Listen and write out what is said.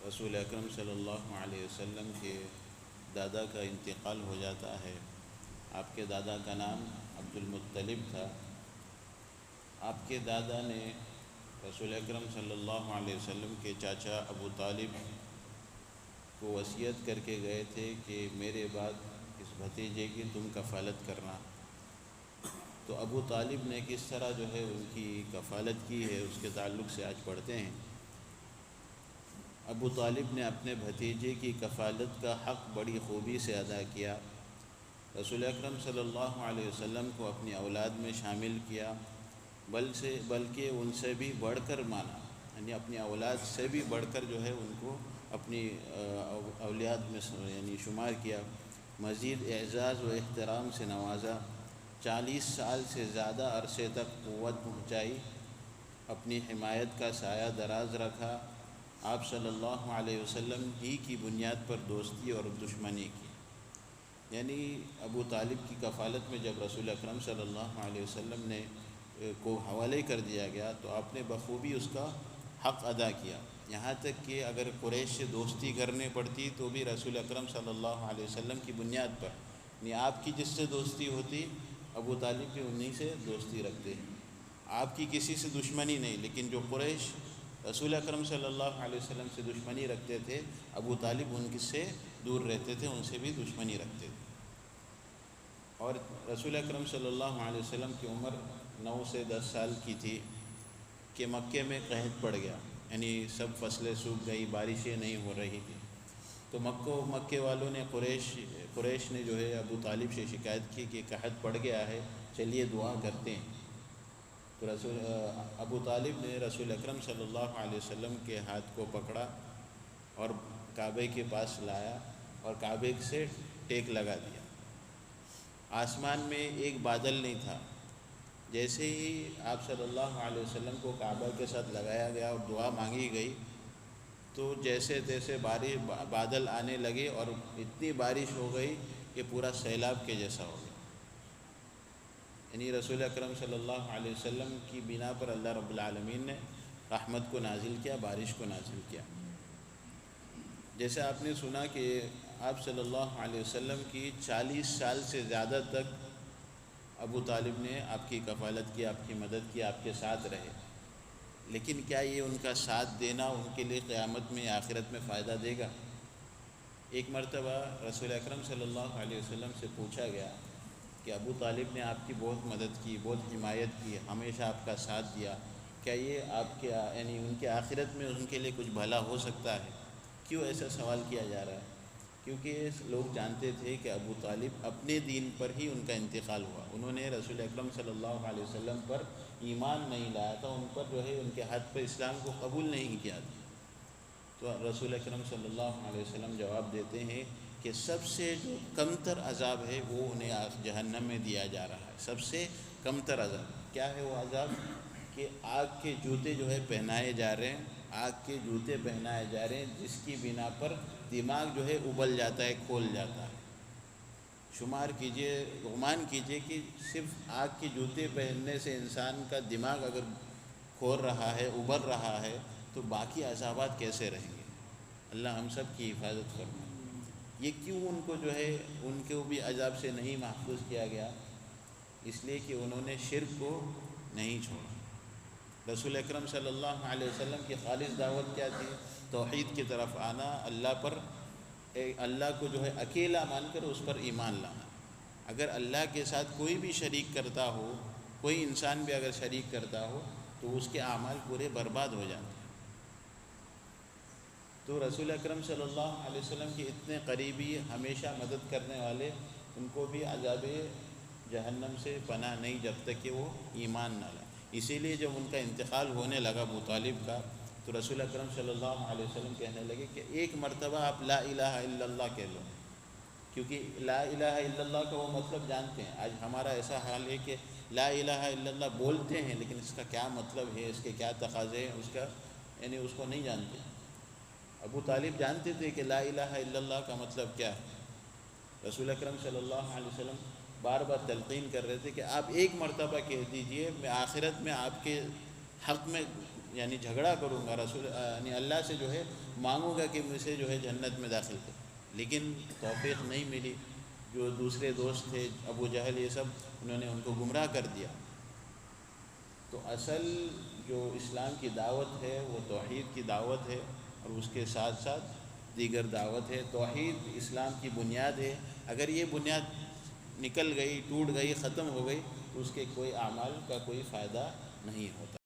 رسول اکرم صلی اللہ علیہ وسلم کے دادا کا انتقال ہو جاتا ہے۔ آپ کے دادا کا نام عبد المطلب تھا۔ آپ کے دادا نے رسول اکرم صلی اللہ علیہ وسلم کے چاچا ابو طالب کو وصیت کر کے گئے تھے کہ میرے بعد اس بھتیجے کی تم کفالت کرنا۔ تو ابو طالب نے کس طرح جو ہے ان کی کفالت کی ہے اس کے تعلق سے آج پڑھتے ہیں۔ ابو طالب نے اپنے بھتیجے کی کفالت کا حق بڑی خوبی سے ادا کیا۔ رسول اکرم صلی اللہ علیہ وسلم کو اپنی اولاد میں شامل کیا، بلکہ ان سے بھی بڑھ کر مانا، یعنی اپنی اولاد سے بھی بڑھ کر جو ہے ان کو اپنی اولاد میں یعنی شمار کیا۔ مزید اعزاز و احترام سے نوازا، 40 سال سے زیادہ عرصے تک قوت پہنچائی، اپنی حمایت کا سایہ دراز رکھا، آپ صلی اللہ علیہ وسلم ہی کی بنیاد پر دوستی اور دشمنی کی۔ یعنی ابو طالب کی کفالت میں جب رسول اکرم صلی اللہ علیہ وسلم نے کو حوالے کر دیا گیا تو آپ نے بخوبی اس کا حق ادا کیا، یہاں تک کہ اگر قریش سے دوستی کرنے پڑتی تو بھی رسول اکرم صلی اللہ علیہ وسلم کی بنیاد پر، یعنی آپ کی جس سے دوستی ہوتی ابو طالب بھی انہی سے دوستی رکھتے ہیں۔ آپ کی کسی سے دشمنی نہیں، لیکن جو قریش رسول اکرم صلی اللہ علیہ وسلم سے دشمنی رکھتے تھے، ابو طالب ان سے دور رہتے تھے، ان سے بھی دشمنی رکھتے تھے۔ اور رسول اکرم صلی اللہ علیہ وسلم کی عمر 9 سے 10 سال کی تھی کہ مکے میں قحط پڑ گیا، یعنی سب فصلیں سوکھ گئی، بارشیں نہیں ہو رہی تھی۔ تو مکے والوں نے قریش نے جو ہے ابو طالب سے شکایت کی کہ قحط پڑ گیا ہے، چلیے دعا کرتے ہیں۔ تو ابو طالب نے رسول اکرم صلی اللہ علیہ وسلم کے ہاتھ کو پکڑا اور کعبے کے پاس لایا اور کعبے سے ٹیک لگا دیا۔ آسمان میں ایک بادل نہیں تھا۔ جیسے ہی آپ صلی اللہ علیہ وسلم کو کعبہ کے ساتھ لگایا گیا اور دعا مانگی گئی تو جیسے تیسے بادل آنے لگے اور اتنی بارش ہو گئی کہ پورا سیلاب کے جیسا ہو گیا۔ یعنی رسول اکرم صلی اللہ علیہ وسلم کی بنا پر اللہ رب العالمین نے رحمت کو نازل کیا، بارش کو نازل کیا۔ جیسے آپ نے سنا کہ آپ صلی اللہ علیہ وسلم کی 40 سال سے زیادہ تک ابو طالب نے آپ کی کفالت کی، آپ کی مدد کی، آپ کے ساتھ رہے، لیکن کیا یہ ان کا ساتھ دینا ان کے لیے قیامت میں یا آخرت میں فائدہ دے گا؟ ایک مرتبہ رسول اکرم صلی اللہ علیہ وسلم سے پوچھا گیا کہ ابو طالب نے آپ کی بہت مدد کی، بہت حمایت کی، ہمیشہ آپ کا ساتھ دیا، کیا یہ آپ کے یعنی ان کے آخرت میں ان کے لیے کچھ بھلا ہو سکتا ہے؟ کیوں ایسا سوال کیا جا رہا ہے؟ کیونکہ لوگ جانتے تھے کہ ابو طالب اپنے دین پر ہی ان کا انتقال ہوا، انہوں نے رسول اکرم صلی اللہ علیہ وسلم پر ایمان نہیں لایا تھا، ان پر جو ہے ان کے ہاتھ پر اسلام کو قبول نہیں کیا تھا۔ تو رسول اکرم صلی اللہ علیہ وسلم جواب دیتے ہیں کہ سب سے جو کمتر عذاب ہے وہ انہیں جہنم میں دیا جا رہا ہے۔ سب سے کمتر عذاب کیا ہے؟ وہ عذاب کہ آگ کے جوتے جو ہے پہنائے جا رہے ہیں، آگ کے جوتے پہنائے جا رہے ہیں، جس کی بنا پر دماغ جو ہے ابل جاتا ہے، کھول جاتا ہے۔ شمار کیجئے، گمان کیجئے کہ صرف آگ کے جوتے پہننے سے انسان کا دماغ اگر کھول رہا ہے، ابل رہا ہے، تو باقی عذابات کیسے رہیں گے؟ اللہ ہم سب کی حفاظت فرمائے۔ یہ کیوں ان کو جو ہے ان کو بھی عذاب سے نہیں محفوظ کیا گیا؟ اس لیے کہ انہوں نے شرک کو نہیں چھوڑا۔ رسول اکرم صلی اللہ علیہ وسلم کی خالص دعوت کیا تھی؟ توحید کی طرف آنا، اللہ کو جو ہے اکیلا مان کر اس پر ایمان لانا۔ اگر اللہ کے ساتھ کوئی بھی شریک کرتا ہو، کوئی انسان بھی اگر شریک کرتا ہو تو اس کے اعمال پورے برباد ہو جاتے ہیں۔ تو رسول اکرم صلی اللہ علیہ وسلم کے اتنے قریبی، ہمیشہ مدد کرنے والے، ان کو بھی عذاب جہنم سے پناہ نہیں جب تک کہ وہ ایمان نہ لائیں۔ اسی لیے جب ان کا انتقال ہونے لگا ابو طالب کا، تو رسول اکرم صلی اللہ علیہ وسلم کہنے لگے کہ ایک مرتبہ آپ لا الہ الا اللہ کہہ لو، کیونکہ لا الہ الا اللہ کا وہ مطلب جانتے ہیں۔ آج ہمارا ایسا حال ہے کہ لا الہ الا اللہ بولتے ہیں لیکن اس کا کیا مطلب ہے، اس کے کیا تقاضے ہیں، اس کا یعنی اس کو نہیں جانتے۔ ابو طالب جانتے تھے کہ لا الہ الا اللہ کا مطلب کیا ہے۔ رسول اکرم صلی اللہ علیہ وسلم بار بار تلقین کر رہے تھے کہ آپ ایک مرتبہ کہہ دیجئے، میں آخرت میں آپ کے حق میں یعنی جھگڑا کروں گا، یعنی اللہ سے جو ہے مانگوں گا کہ مجھے جو ہے جنت میں داخل کر، لیکن توفیق نہیں ملی۔ جو دوسرے دوست تھے ابو جہل یہ سب، انہوں نے ان کو گمراہ کر دیا۔ تو اصل جو اسلام کی دعوت ہے وہ توحید کی دعوت ہے، اور اس کے ساتھ ساتھ دیگر دعوت ہے۔ توحید اسلام کی بنیاد ہے، اگر یہ بنیاد نکل گئی، ٹوٹ گئی، ختم ہو گئی تو اس کے کوئی اعمال کا کوئی فائدہ نہیں ہوتا۔